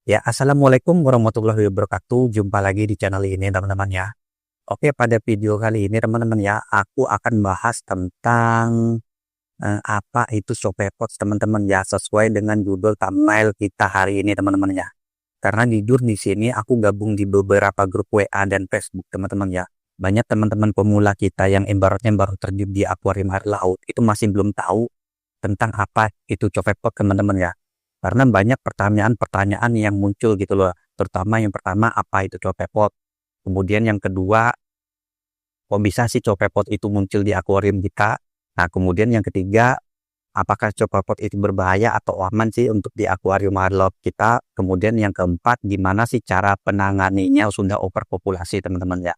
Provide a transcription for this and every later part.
Ya, assalamualaikum warahmatullahi wabarakatuh. Jumpa lagi di channel ini, teman-teman ya. Oke, pada video kali ini, teman-teman ya, aku akan bahas tentang apa itu Shopee teman-teman ya, sesuai dengan judul thumbnail kita hari ini, teman-teman ya. Karena jujur di sini aku gabung di beberapa grup WA dan Facebook, teman-teman ya. Banyak teman-teman pemula kita yang ibaratnya baru terjun di akuarium air laut, itu masih belum tahu tentang apa itu Shopee, teman-teman ya. Karena banyak pertanyaan-pertanyaan yang muncul gitu loh. Terutama yang pertama, apa itu copepot? Kemudian yang kedua, kok bisa sih copepot itu muncul di akuarium kita? Nah, kemudian yang ketiga, apakah copepot itu berbahaya atau aman sih untuk di akuarium air laut kita? Kemudian yang keempat, gimana sih cara penanganinya sudah overpopulasi, teman-teman ya?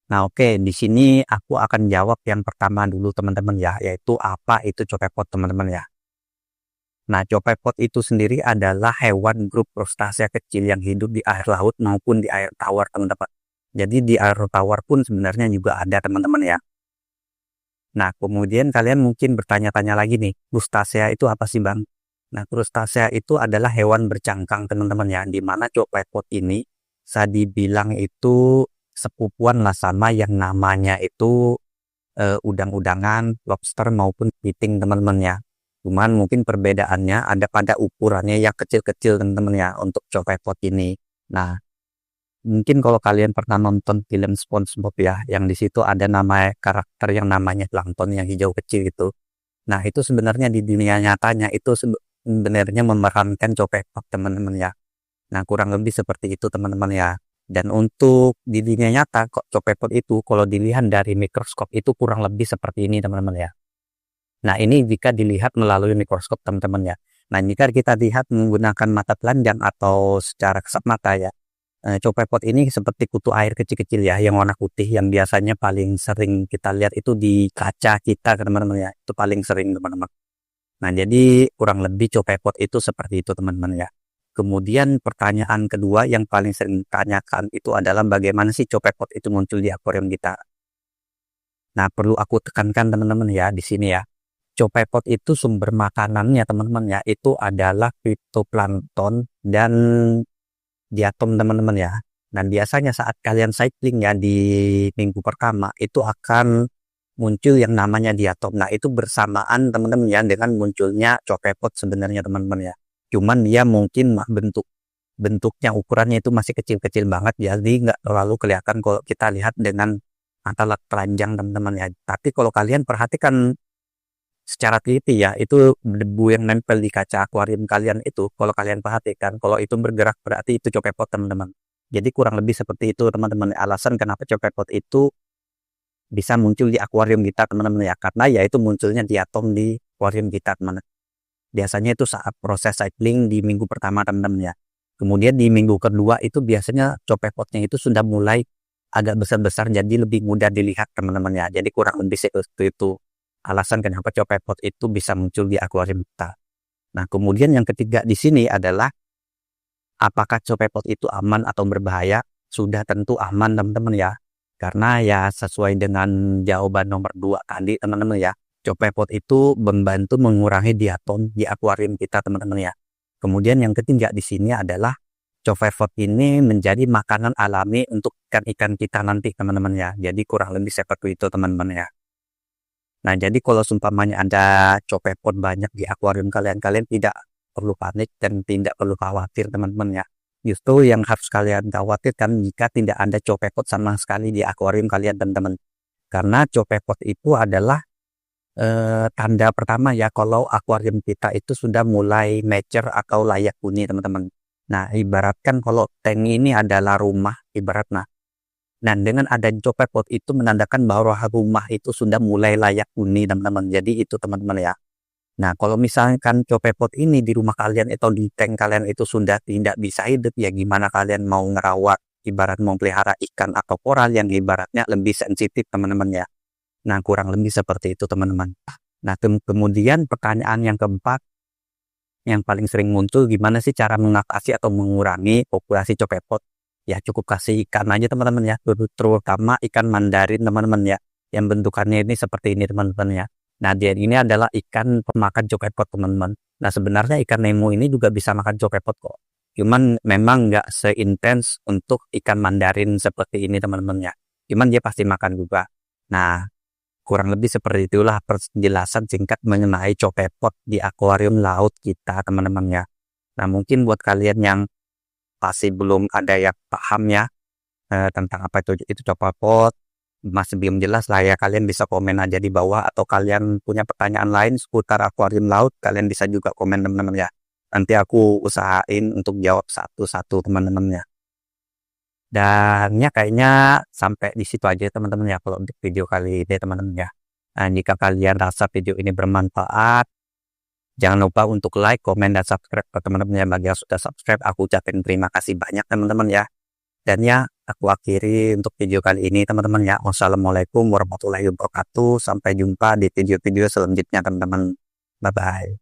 Nah, oke, di sini aku akan jawab yang pertama dulu, teman-teman ya, yaitu apa itu copepot, teman-teman ya. Nah, copepot itu sendiri adalah hewan grup crustacea kecil yang hidup di air laut maupun di air tawar, teman-teman. Jadi di air tawar pun sebenarnya juga ada, teman-teman ya. Nah, kemudian kalian mungkin bertanya-tanya lagi nih, crustacea itu apa sih, Bang? Nah, crustacea itu adalah hewan bercangkang, teman-teman ya, di mana copepot ini bisa dibilang itu sepupuan lah sama yang namanya itu udang-udangan, lobster maupun kepiting, teman-teman ya. Cuman mungkin perbedaannya ada pada ukurannya yang kecil-kecil, teman-teman ya, untuk copepot ini. Nah, mungkin kalau kalian pernah nonton film SpongeBob ya, yang di situ ada nama karakter yang namanya plankton yang hijau kecil itu. Nah, itu sebenarnya di dunia nyatanya itu sebenarnya memerankan copepot, teman-teman ya. Nah, kurang lebih seperti itu, teman-teman ya. Dan untuk di dunia nyata, kok copepot itu kalau dilihat dari mikroskop itu kurang lebih seperti ini, teman-teman ya. Nah, ini jika dilihat melalui mikroskop, teman-teman ya. Nah, jika kita lihat menggunakan mata telanjang atau secara kasat mata ya, copepot ini seperti kutu air kecil-kecil ya, yang warna putih, yang biasanya paling sering kita lihat itu di kaca kita, teman-teman ya. Itu paling sering, teman-teman. Nah, jadi kurang lebih copepot itu seperti itu, teman-teman ya. Kemudian pertanyaan kedua yang paling sering ditanyakan itu adalah bagaimana sih copepot itu muncul di akuarium kita. Nah, perlu aku tekankan, teman-teman ya, di sini ya. Copepot itu sumber makanannya, teman-teman ya, itu adalah fitoplankton dan diatom, teman-teman ya. Dan biasanya saat kalian cycling ya di minggu pertama itu akan muncul yang namanya diatom. Nah, itu bersamaan, teman-teman ya, dengan munculnya copepot sebenarnya, teman-teman ya. Cuman dia mungkin bentuknya, ukurannya itu masih kecil-kecil banget, jadi nggak terlalu kelihatan kalau kita lihat dengan mata telanjang, teman-teman ya. Tapi kalau kalian perhatikan secara teliti ya, itu debu yang nempel di kaca akuarium kalian itu, kalau kalian perhatikan, kalau itu bergerak berarti itu copepot, teman-teman. Jadi kurang lebih seperti itu, teman-teman. Alasan kenapa copepot itu bisa muncul di akuarium kita, teman-teman ya, karena ya itu munculnya diatom di akuarium kita, teman-teman. Biasanya itu saat proses cycling di minggu pertama, teman-teman ya. Kemudian di minggu kedua itu biasanya copepotnya itu sudah mulai agak besar-besar, jadi lebih mudah dilihat, teman-teman ya. Jadi kurang lebih seperti itu alasan kenapa copepot itu bisa muncul di akuarium kita. Nah, kemudian yang ketiga di sini adalah apakah copepot itu aman atau berbahaya? Sudah tentu aman, teman-teman ya. Karena ya sesuai dengan jawaban nomor 2 tadi, teman-teman ya. Copepot itu membantu mengurangi diatom di akuarium kita, teman-teman ya. Kemudian yang ketiga di sini adalah copepot ini menjadi makanan alami untuk ikan-ikan kita nanti, teman-teman ya. Jadi kurang lebih seperti itu, teman-teman ya. Nah, jadi kalau seumpamanya ada copepot banyak di akuarium kalian, kalian tidak perlu panik dan tidak perlu khawatir, teman-teman ya. Justru yang harus kalian khawatirkan jika tidak ada copepot sama sekali di akuarium kalian, teman-teman. Karena copepot itu adalah tanda pertama ya kalau akuarium kita itu sudah mulai mature atau layak huni, teman-teman. Nah, ibaratkan kalau tank ini adalah rumah, ibaratnya. Nah, dengan adanya copepot itu menandakan bahwa rumah itu sudah mulai layak huni, teman-teman. Jadi itu, teman-teman ya. Nah, kalau misalkan copepot ini di rumah kalian atau di tank kalian itu sudah tidak bisa hidup, ya gimana kalian mau ngerawat, ibarat mau pelihara ikan atau koral yang ibaratnya lebih sensitif, teman-teman ya. Nah, kurang lebih seperti itu, teman-teman. Nah, kemudian pertanyaan yang keempat, yang paling sering muncul, gimana sih cara mengatasi atau mengurangi populasi copepot? Ya cukup kasih ikan aja, teman-teman ya, terutama ikan mandarin, teman-teman ya, yang bentukannya ini seperti ini, teman-teman ya. Nah, dia ini adalah ikan pemakan copepot, teman-teman. Nah, sebenarnya ikan Nemo ini juga bisa makan copepot kok. Cuman memang nggak seintens untuk ikan Mandarin seperti ini teman-teman ya. Cuman dia pasti makan juga. Nah, kurang lebih seperti itulah penjelasan singkat mengenai copepot di akuarium laut kita teman-teman ya. Nah, mungkin buat kalian yang masih belum ada yang paham ya tentang apa itu copepot, masih belum jelas lah ya, kalian bisa komen aja di bawah, atau kalian punya pertanyaan lain seputar akuarium laut, kalian bisa juga komen teman-teman ya. Nanti aku usahain untuk jawab satu-satu teman-teman ya. Dan ya kayaknya sampai di situ aja teman-teman ya kalau untuk video kali ini teman-teman ya. Nah, jika kalian rasa video ini bermanfaat, jangan lupa untuk like, komen, dan subscribe ke teman-teman ya. Bagi yang sudah subscribe, aku ucapin terima kasih banyak teman-teman ya. Dan ya, aku akhiri untuk video kali ini teman-teman ya. Wassalamualaikum warahmatullahi wabarakatuh. Sampai jumpa di video-video selanjutnya teman-teman. Bye-bye.